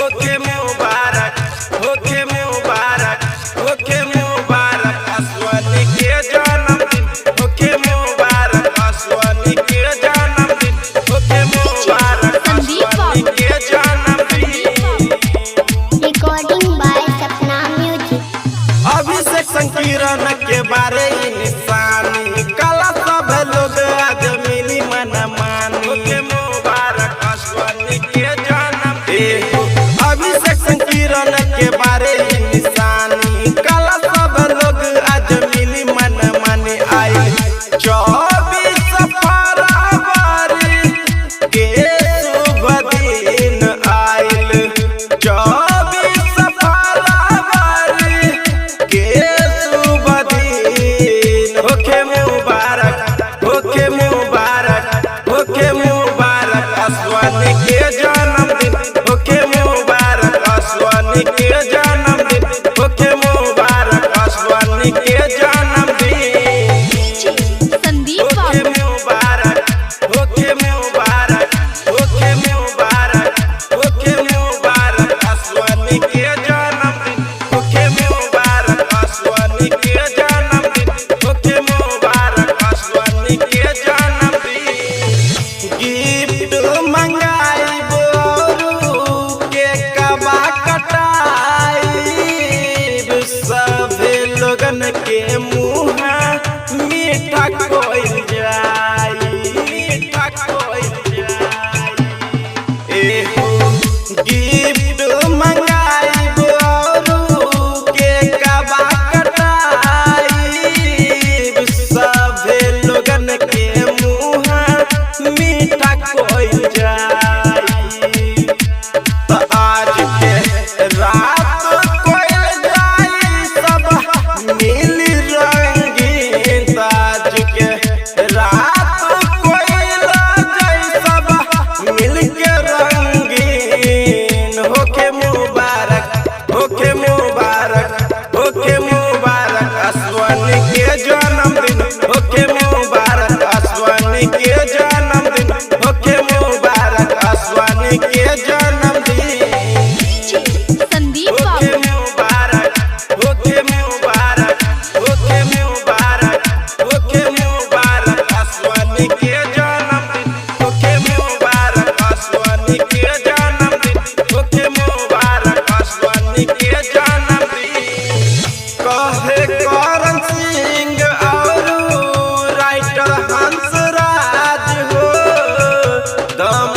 होके मुबारक, होके मुबारक, होके मुबारक अश्वनी के जन्मदिन, होके मुबारक अश्वनी के जन्मदिन, होके मुबारक अश्वनी के जन्मदिन। Recording by Sapna music. Abhishek संकीर्ण के बारे निशानी कला सब लोग आज मिली मन मानी, होके मुबारक अश्वनी के जन्मदिन। अभिषेक संकीर्ण के बारे निशानी कला सब लोग आज मिली मन मानी। आई 24 फरवरी के शुभ दिन आइल, 24 फरवरी के शुभ दिन। होके मुबारक, होके मुबारक, होके मुबारक अश्वनी के जन्मदिन, होके मुबारक अश्वनी के जन्मदिन, होके मुबारक अश्वनी के जन्मदिन। संदीप होके मुबारक, होके मुबारक, होके मुबारक, होके मुबारक अश्वनी के जन्मदिन, होके मुबारक अश्वनी के जन्मदिन, होके मुबारक अश्वनी के जन्मदिन। गिफ्ट मंगाइब औरू के कबा कटाइब, सभे लोगन के मुँह मीठा कोइल जाई, मीठा कोइल जाई। एहो गिफ्ट मंगाइब औरू के कबा कटाइब, सभे लोगन के मुँह मीठा कोइल जाई। तो आज के रात कोइल जाई सब मिल रंगीन, तो आज के रात कोइल जाई सब मिल के रंगीन। होके मुबारक, होके मुबारक, होके मुबारक अश्वनी के जन्मदिन, होके मुबारक अश्वनी के जन्मदिन, होके मुबारक अश्वनी के जन्मदिन। संदीप होके मुबारक, होके मुबारक, होके मुबारक, होके मुबारक अश्वनी के जन्मदिन, होके मुबारक अश्वनी के जन्मदिन, होके मुबारक अश्वनी के जन्मदिन। कहे करण सिंह और राइटर हंसराज हो, दम